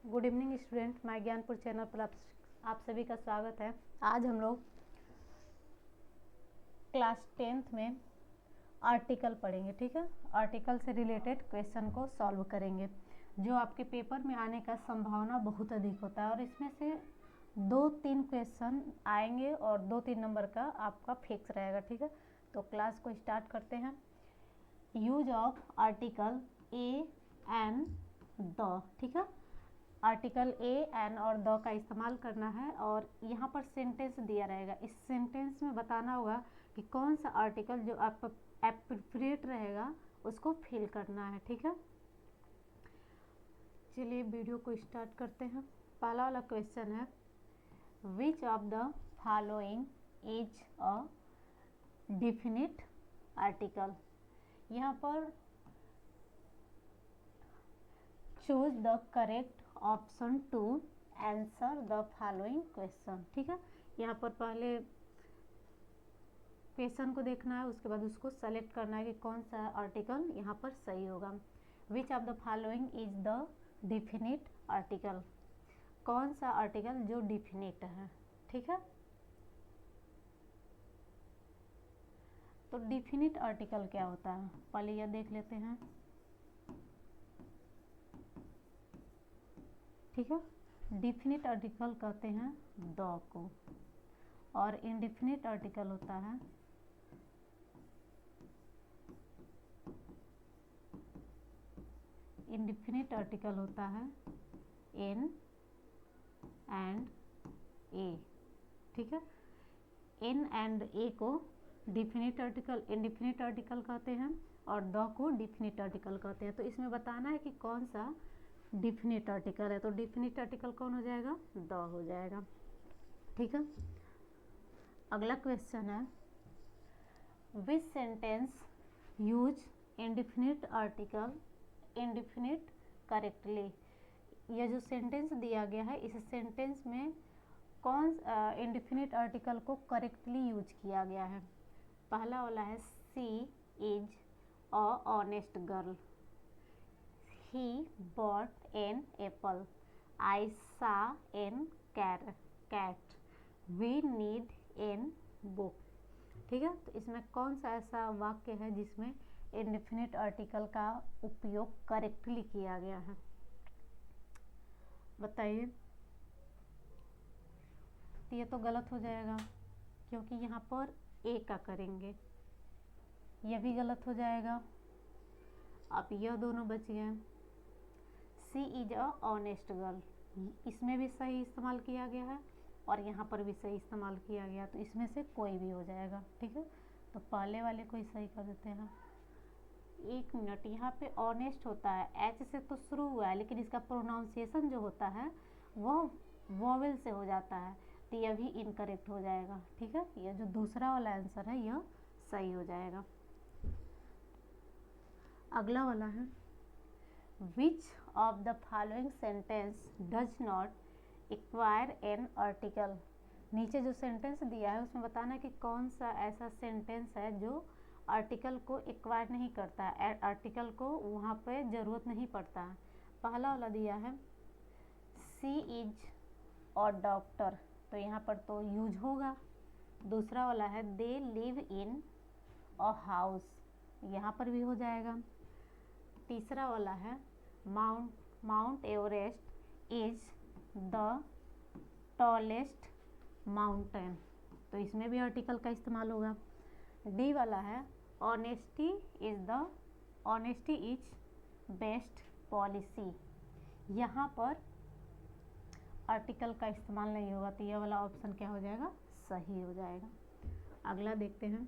Good evening student, मैं Gyanpur channel पर आप सभी का स्वागत है। आज हम लोग क्लास 10th में आर्टिकल पढ़ेंगे। ठीक है, आर्टिकल से रिलेटेड क्वेश्चन को सॉल्व करेंगे जो आपके पेपर में आने का संभावना बहुत अधिक होता है और इसमें से 2-3 क्वेश्चन आएंगे और 2-3 नंबर का आपका फिक्स रहेगा। ठीक है, तो क्लास को स्टार्ट करते हैं। Use of article A and the. ठीक है, आर्टिकल ए एन और द का इस्तेमाल करना है और यहाँ पर सेंटेंस दिया रहेगा। इस सेंटेंस में बताना होगा कि कौन सा आर्टिकल जो आप एप्रोप्रिएट रहेगा उसको फिल करना है। ठीक है, चलिए वीडियो को स्टार्ट करते हैं। पहला वाला क्वेश्चन है, which of the following is a definite article. यहाँ पर choose the correct option to answer the following question. ठीक है, यहाँ पर पहले क्वेश्चन को देखना है, उसके बाद उसको सेलेक्ट करना है कि कौन सा आर्टिकल यहाँ पर सही होगा। विच of the following is the definite article, कौन सा आर्टिकल जो डिफिनिट है। ठीक है, तो डिफिनिट आर्टिकल क्या होता है पहले यह देख लेते हैं। ठीक है, डिफिनिट आर्टिकल कहते हैं द को और इनडिफिनिट आर्टिकल होता है इनडिफिनिट आर्टिकल होता है एन एंड ए। ठीक है, एन एंड ए को डिफिनिट आर्टिकल इनडिफिनिट आर्टिकल कहते हैं और द को डिफिनिट आर्टिकल कहते हैं। तो इसमें बताना है कि कौन सा डिफिनिट आर्टिकल है, तो डिफिनिट आर्टिकल कौन हो जाएगा, द हो जाएगा। ठीक है, अगला क्वेश्चन है, विच sentence use indefinite article indefinite correctly. यह जो सेंटेंस दिया गया है इस सेंटेंस में कौन इंडिफिनिट आर्टिकल को करेक्टली यूज किया गया है। पहला वाला है, she is a honest girl. He bought an apple. I saw an cat. We need an book. ठीक है, तो इसमें कौन सा ऐसा वाक्य है जिसमें इंडेफिनिट आर्टिकल का उपयोग करेक्टली किया गया है, बताइए। तो ये तो गलत हो जाएगा क्योंकि यहाँ पर ए का करेंगे, यह भी गलत हो जाएगा। अब यह दोनों बच गए। सी इज अ ऑनेस्ट गर्ल, इसमें भी सही इस्तेमाल किया गया है और यहाँ पर भी सही इस्तेमाल किया गया, तो इसमें से कोई भी हो जाएगा। ठीक है, तो पहले वाले को ही सही कर देते हैं। एक मिनट, यहाँ पे ऑनेस्ट होता है, एच से तो शुरू हुआ है लेकिन इसका प्रोनाउंसिएशन जो होता है वह वॉवेल से हो जाता है, तो यह भी इनकरेक्ट हो जाएगा। ठीक है, यह जो दूसरा वाला आंसर है यह सही हो जाएगा। अगला वाला है, Which of the following sentence does not require an article। नीचे जो सेंटेंस दिया है उसमें बताना है कि कौन सा ऐसा सेंटेंस है जो आर्टिकल को एक्वायर नहीं करता है, आर्टिकल को वहाँ पे ज़रूरत नहीं पड़ता है। पहला वाला दिया है, सी इज और डॉक्टर, तो यहाँ पर तो यूज होगा। दूसरा वाला है, they live in a house, यहाँ पर भी हो जाएगा। तीसरा वाला है, mount Everest is the tallest mountain, तो इसमें भी आर्टिकल का इस्तेमाल होगा। डी वाला है, ऑनेस्टी इज बेस्ट पॉलिसी, यहाँ पर आर्टिकल का इस्तेमाल नहीं होगा, तो यह वाला ऑप्शन क्या हो जाएगा, सही हो जाएगा। अगला देखते हैं।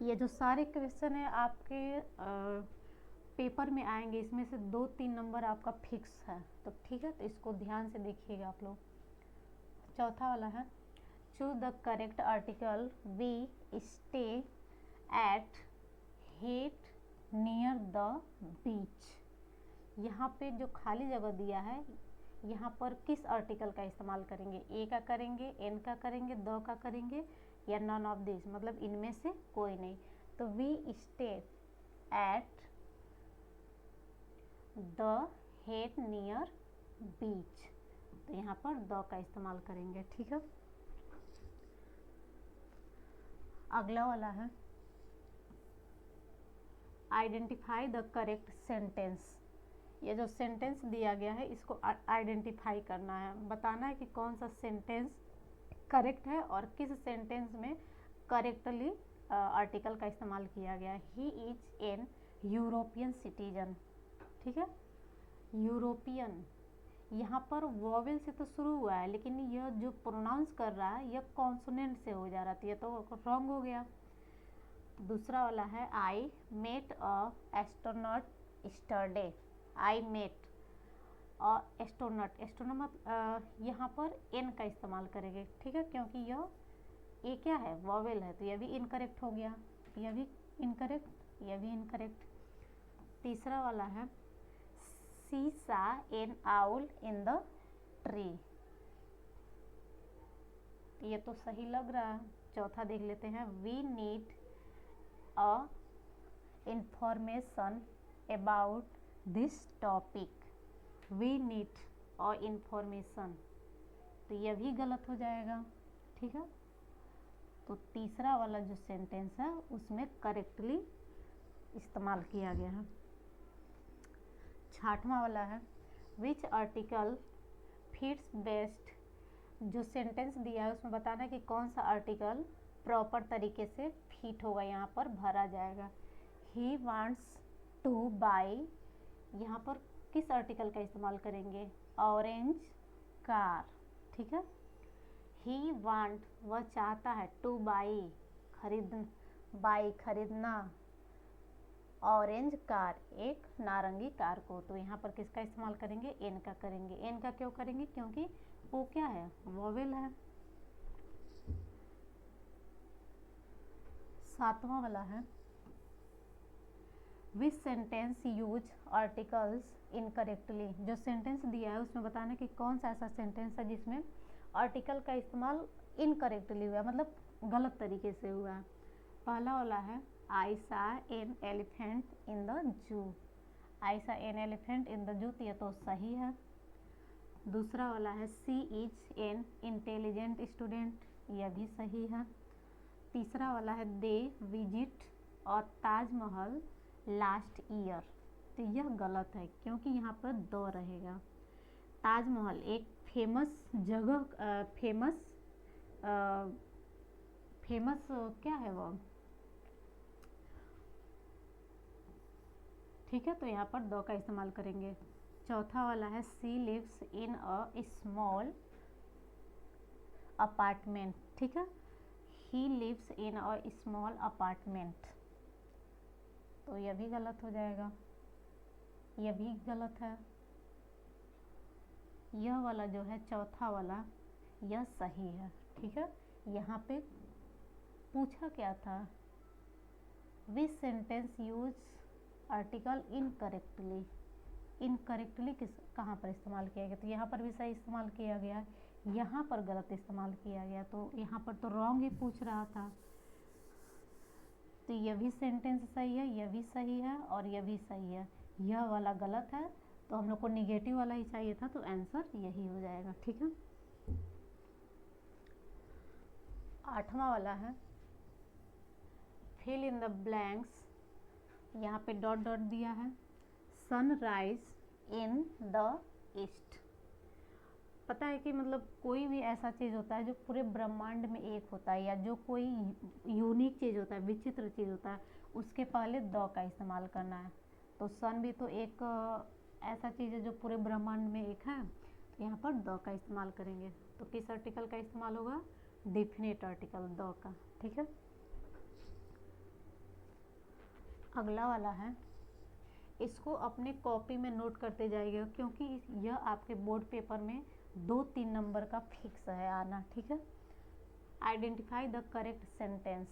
ये जो सारे क्वेश्चन है आपके पेपर में आएंगे, इसमें से 2-3 नंबर आपका फिक्स है, तो ठीक है, तो इसको ध्यान से देखिएगा आप लोग। चौथा वाला है, choose the correct article, we stay at hate near the beach. यहाँ पे जो खाली जगह दिया है यहाँ पर किस आर्टिकल का इस्तेमाल करेंगे, ए का करेंगे, एन का करेंगे, द का करेंगे या नन ऑफ दिस, मतलब इनमें से कोई नहीं। तो we stay at the head near beach, तो यहाँ पर द का इस्तेमाल करेंगे। ठीक है, अगला वाला है आइडेंटिफाई द करेक्ट सेंटेंस। ये जो सेंटेंस दिया गया है इसको आइडेंटिफाई करना है, बताना है कि कौन सा सेंटेंस करेक्ट है और किस सेंटेंस में करेक्टली आर्टिकल का इस्तेमाल किया गया है। He is an European citizen. ठीक है, यूरोपियन यहाँ पर वॉवेल से तो शुरू हुआ है, लेकिन यह जो प्रोनाउंस कर रहा है यह कॉन्सोनेंट से हो जा रहा था, ये तो रॉन्ग हो गया। दूसरा वाला है I met a astronaut yesterday. I met a astronaut, astronaut यहाँ पर एन का इस्तेमाल करेंगे। ठीक है, क्योंकि ये क्या है, वॉवेल है, तो यह भी इनकरेक्ट हो गया, यह भी इनकरेक्ट, यह भी इनकरेक्ट। तीसरा वाला है सी सा N owl in the tree, ये तो सही लग रहा है। चौथा देख लेते हैं we need a information about this topic. We need a information, तो यह भी गलत हो जाएगा। ठीक है, तो तीसरा वाला जो सेंटेंस है उसमें करेक्टली इस्तेमाल किया गया है। छठवां वाला है विच आर्टिकल फिट्स बेस्ट। जो सेंटेंस दिया है उसमें बताना है कि कौन सा आर्टिकल प्रॉपर तरीके से फिट होगा, यहाँ पर भरा जाएगा। ही वांट्स टू बाई, यहाँ पर किस आर्टिकल का इस्तेमाल करेंगे, ऑरेंज कार। ठीक है, ही वांट वह चाहता है, टू बाई खरीद, बाई खरीदना, ऑरेंज कार एक नारंगी कार को, तो यहाँ पर किसका इस्तेमाल करेंगे, एन का करेंगे। एन का क्यों करेंगे, क्योंकि वो क्या है, वॉवेल है। सातवां वाला है विच सेंटेंस यूज आर्टिकल्स इनकरेक्टली। जो सेंटेंस दिया है उसमें बताना कि कौन सा ऐसा सेंटेंस है जिसमें आर्टिकल का इस्तेमाल इनकरेक्टली हुआ, मतलब गलत तरीके से हुआ है। पहला वाला है आई सा an elephant in the zoo. आई सा an elephant in the zoo, तो ये तो सही है। दूसरा वाला है she is an intelligent student, यह भी सही है। तीसरा वाला है दे विजिट और ताजमहल लास्ट ईयर, तो यह गलत है क्योंकि यहाँ पर दो रहेगा। ताजमहल एक फेमस जगह, फेमस क्या है वो, ठीक है, तो यहाँ पर दो का इस्तेमाल करेंगे। चौथा वाला है she lives in a small apartment. ठीक है, he lives in a small apartment, तो यह भी गलत हो जाएगा, यह भी गलत है। यह वाला जो है चौथा वाला यह सही है। ठीक है, यहाँ पे पूछा क्या था, विच sentence use article incorrectly. Incorrectly किस कहाँ पर इस्तेमाल किया गया, तो यहाँ पर भी सही इस्तेमाल किया गया, यहाँ पर गलत इस्तेमाल किया गया, तो यहाँ पर तो रॉन्ग ही पूछ रहा था। तो यह भी सेंटेंस सही है, यह भी सही है और यह भी सही है। यह वाला गलत है, तो हम लोग को निगेटिव वाला ही चाहिए था, तो आंसर यही हो जाएगा। ठीक है, आठवां वाला है फिल इन द ब्लैंक्स। यहाँ पे डॉट डॉट दिया है, सनराइज इन द ईस्ट। पता है कि मतलब कोई भी ऐसा चीज़ होता है जो पूरे ब्रह्मांड में एक होता है, या जो कोई यूनिक चीज़ होता है, विचित्र चीज़ होता है, उसके पहले द का इस्तेमाल करना है। तो सन भी तो एक ऐसा चीज़ है जो पूरे ब्रह्मांड में एक है, तो यहाँ पर द का इस्तेमाल करेंगे। तो किस आर्टिकल का इस्तेमाल होगा, डेफिनेट आर्टिकल द का। ठीक है, अगला वाला है, इसको अपने कॉपी में नोट करते जाइएगा क्योंकि यह आपके बोर्ड पेपर में 2-3 नंबर का फिक्स है आना। ठीक है, identify the correct sentence.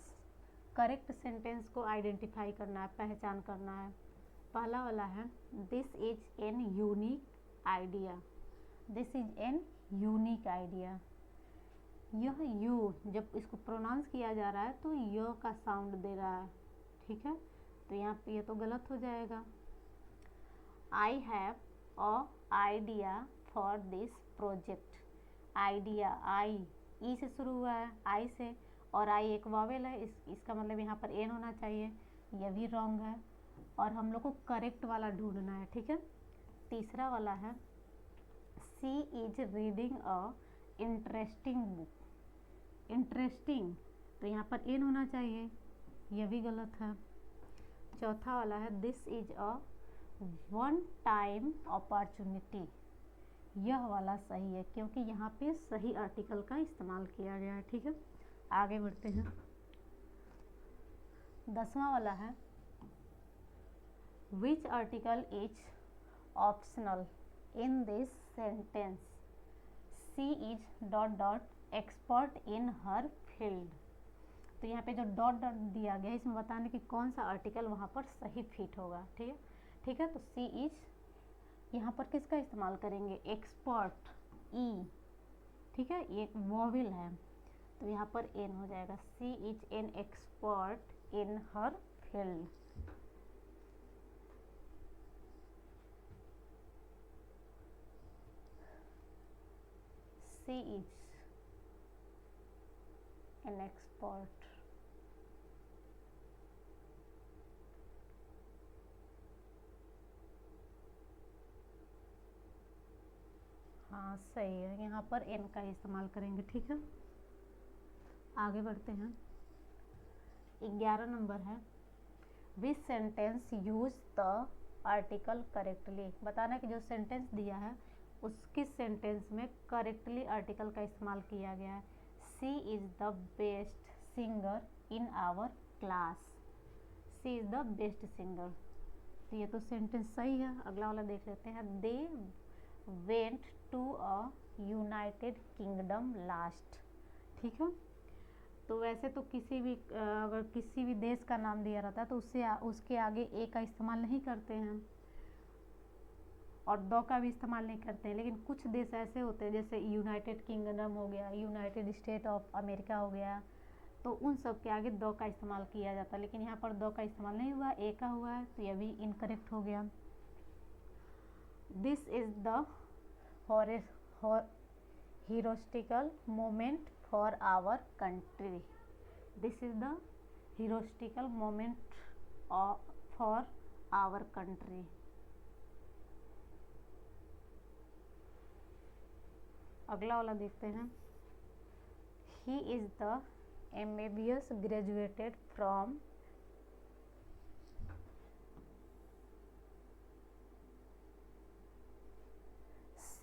Correct sentence को आइडेंटिफाई करना है, पहचान करना है। पहला वाला है this is an unique idea. This is an unique idea, यह यू जब इसको प्रोनाउंस किया जा रहा है तो य का साउंड दे रहा है। ठीक है, तो यहाँ पे ये तो गलत हो जाएगा। I have a idea for this project. Idea, I E से शुरू हुआ है, आई से, और आई एक वॉवेल है, इसका मतलब यहाँ पर एन होना चाहिए, यह भी रॉन्ग है। और हम लोग को करेक्ट वाला ढूंढना है, ठीक है। तीसरा वाला है she is reading a interesting book. Interesting, तो यहाँ पर एन होना चाहिए, यह भी गलत है। चौथा वाला है this is a one time opportunity. यह वाला सही है क्योंकि यहाँ पे सही आर्टिकल का इस्तेमाल किया गया है, ठीक है। आगे बढ़ते हैं। 10वां वाला है which article is optional in this sentence. She is dot dot expert in her field. तो यहाँ पे जो डॉट डॉट दिया गया है इसमें बताने कि कौन सा आर्टिकल वहाँ पर सही फिट होगा, ठीक है। ठीक है, तो सी इज यहाँ पर किसका इस्तेमाल करेंगे, एक्सपर्ट, ई, ठीक है, ये वॉवेल है तो यहाँ पर एन हो जाएगा। She is an expert in her field. She is an expert. हाँ सही है, यहाँ पर एन का इस्तेमाल करेंगे, ठीक है। आगे बढ़ते हैं। 11 नंबर है विच sentence use the article correctly. बताना कि जो सेंटेंस दिया है उसके सेंटेंस में करेक्टली आर्टिकल का इस्तेमाल किया गया है। She is the best singer in our class. She is the best singer, तो ये तो सेंटेंस सही है। अगला वाला देख लेते हैं। They went to a United Kingdom last. ठीक है, तो वैसे तो किसी भी अगर किसी भी देश का नाम दिया रहता है तो उसके आगे ए का इस्तेमाल नहीं करते हैं और द का भी इस्तेमाल नहीं करते हैं। लेकिन कुछ देश ऐसे होते हैं जैसे यूनाइटेड किंगडम हो गया, यूनाइटेड स्टेट ऑफ अमेरिका हो गया, तो उन सब के आगे द का इस्तेमाल किया जाता है। लेकिन यहाँ पर द का इस्तेमाल नहीं हुआ, ए का हुआ है, तो यह भी इनकरेक्ट हो गया। This is the historical moment for our country. This is the historical moment for our country. अगला वाला देखते हैं। He is the MBBS graduated from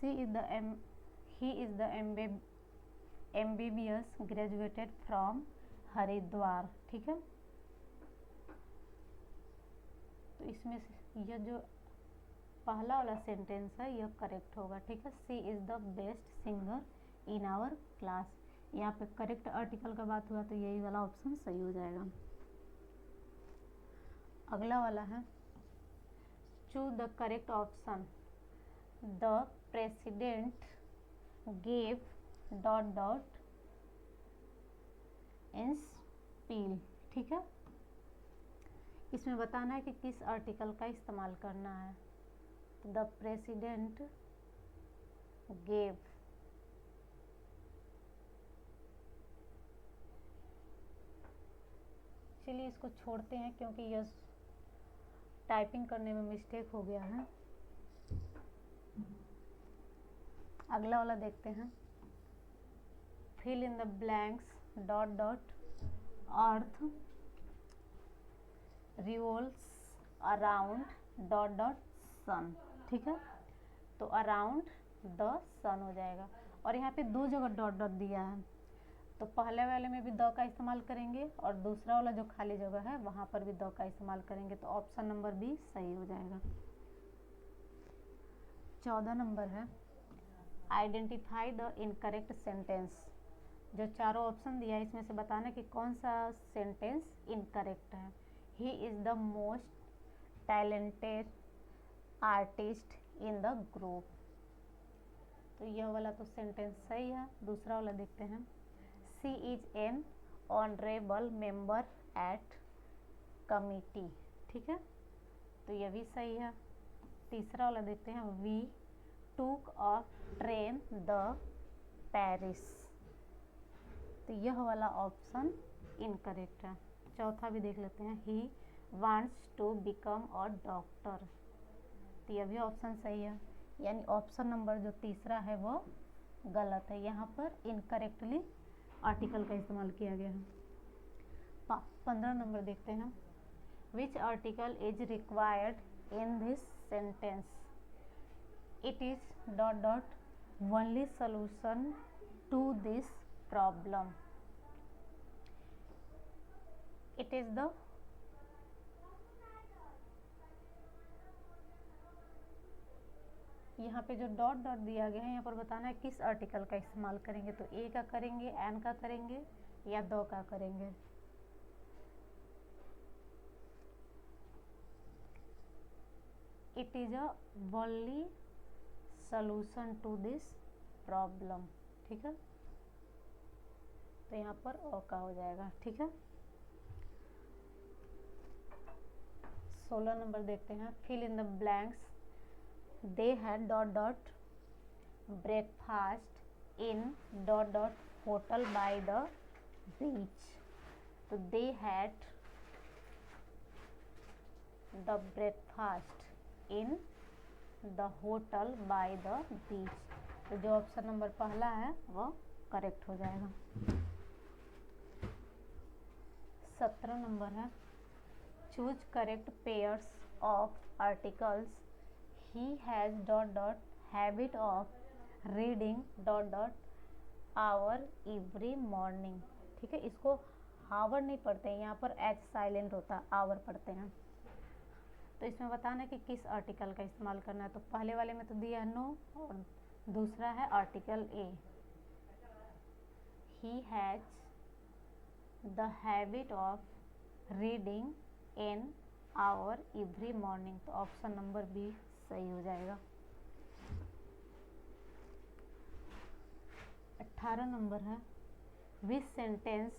he is the MBBS graduated from Haridwar. ठीक है, तो इसमें से यह जो पहला वाला सेंटेंस है यह करेक्ट होगा। ठीक है, she is the best singer in our class. यहाँ पे करेक्ट आर्टिकल का बात हुआ तो यही वाला ऑप्शन सही हो जाएगा। अगला वाला है choose the correct option. The president gave dot dot in spill. ठीक है, इसमें बताना है कि किस आर्टिकल का इस्तेमाल करना है। द प्रेसिडेंट गेव, चलिए इसको छोड़ते हैं क्योंकि यह टाइपिंग करने में मिस्टेक हो गया है। अगला वाला देखते हैं। Fill in the blanks dot dot earth revolves around dot dot sun. ठीक है, तो अराउंड द सन हो जाएगा। और यहाँ पे दो जगह डॉट डॉट दिया है तो पहले वाले में भी द का इस्तेमाल करेंगे और दूसरा वाला जो खाली जगह है वहाँ पर भी द का इस्तेमाल करेंगे, तो ऑप्शन नंबर बी सही हो जाएगा। 14 नंबर है आइडेंटिफाई द इनकरेक्ट सेंटेंस। जो चारों ऑप्शन दिया है इसमें से बताना कि कौन सा सेंटेंस इनकरेक्ट है। ही is the most talented artist in the group, तो यह वाला तो सेंटेंस सही है। दूसरा वाला देखते हैं। She is an honourable member at committee. ठीक है, तो यह भी सही है। तीसरा वाला देखते हैं। वी टूक अ ट्रेन द पेरिस। तो यह वाला ऑप्शन इनकरेक्ट है। चौथा भी देख लेते हैं, he wants to become a doctor. तो यह भी ऑप्शन सही है, यानी ऑप्शन नंबर जो तीसरा है वो गलत है। यहाँ पर इनकरेक्टली आर्टिकल का इस्तेमाल किया गया है। 15 नंबर देखते हैं, which article is required in this sentence, it is dot dot only solution to this problem, it is the यहाँ पे जो डॉट डॉट दिया गया है यहाँ पर बताना है किस आर्टिकल का इस्तेमाल करेंगे। तो ए का करेंगे, एन का करेंगे या दो का करेंगे। It is a only solution to this problem, ठीक है। तो यहाँ पर ओ का हो जाएगा, ठीक है। 16 नंबर देखते हैं, fill in the blanks, they had dot dot breakfast in dot dot hotel by the beach। तो they had the breakfast in the hotel by the beach। तो जो ऑप्शन नंबर पहला है वो करेक्ट हो जाएगा। 17 नंबर है, choose correct pairs of articles, he has dot dot habit of reading dot dot hour every morning। ठीक है, इसको हावर नहीं पढ़ते हैं, यहाँ पर एच साइलेंट होता है, आवर पढ़ते हैं। तो इसमें बताना है कि किस आर्टिकल का इस्तेमाल करना है। तो पहले वाले में तो दिया है नो, और दूसरा है article a, he has the habit of reading an hour every morning। तो ऑप्शन नंबर बी सही हो जाएगा। 18 नंबर है, विच sentence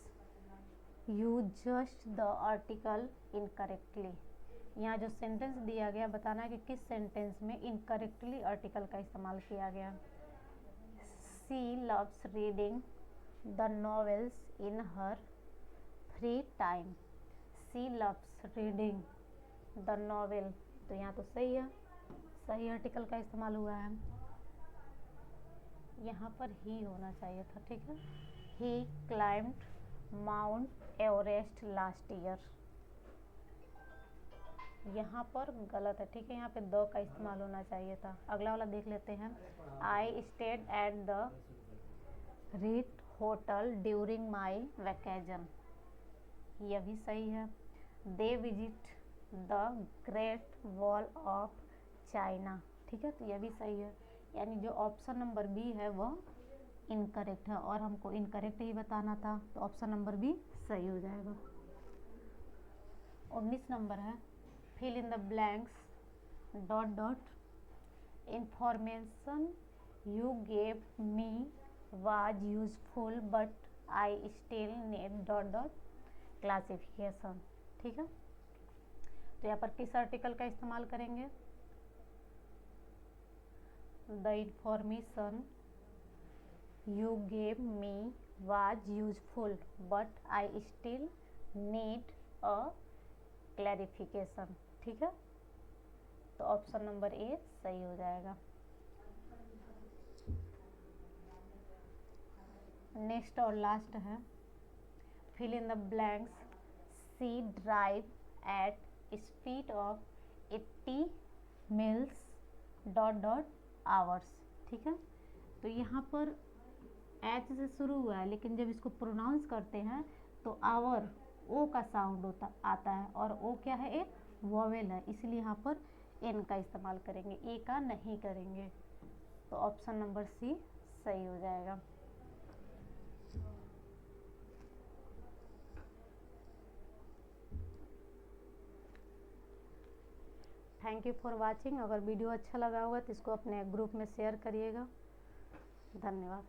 use just the article incorrectly. यहाँ जो सेंटेंस दिया गया बताना है कि किस सेंटेंस में इनकरेक्टली आर्टिकल का इस्तेमाल किया गया। She loves reading the novels in her free time. She loves reading the novel, तो यहाँ तो सही है, सही आर्टिकल का इस्तेमाल हुआ है। यहाँ पर ही होना चाहिए था, ठीक है। He climbed Mount Everest last year, यहाँ पर गलत है, ठीक है। यहाँ पे दो का इस्तेमाल होना चाहिए था। अगला वाला देख लेते हैं, I stayed at the Ritz hotel during my vacation, यह भी सही है। They visit the Great Wall of China, ठीक है, तो यह भी सही है। यानी जो ऑप्शन नंबर बी है वो इनकरेक्ट है, और हमको इनकरेक्ट ही बताना था, तो ऑप्शन नंबर बी सही हो जाएगा। 19 नंबर है, fill in the blanks dot dot information you gave me was useful but I still need dot dot classification, ठीक है। तो यहाँ पर किस आर्टिकल का इस्तेमाल करेंगे, the information you gave me was useful but I still need a clarification, ठीक है। तो ऑप्शन नंबर ए सही हो जाएगा। नेक्स्ट और लास्ट है, fill in the blanks, she drive at speed of 80 miles dot dot hours, ठीक है। तो यहाँ पर एच से शुरू हुआ है, लेकिन जब इसको प्रोनाउंस करते हैं तो आवर ओ का साउंड आता है, और ओ क्या है, एक वोवेल है, इसलिए यहाँ पर एन का इस्तेमाल करेंगे, ए का नहीं करेंगे। तो ऑप्शन नंबर सी सही हो जाएगा। Thank you for watching. अगर वीडियो अच्छा लगा होगा तो इसको अपने ग्रुप में शेयर करिएगा। धन्यवाद।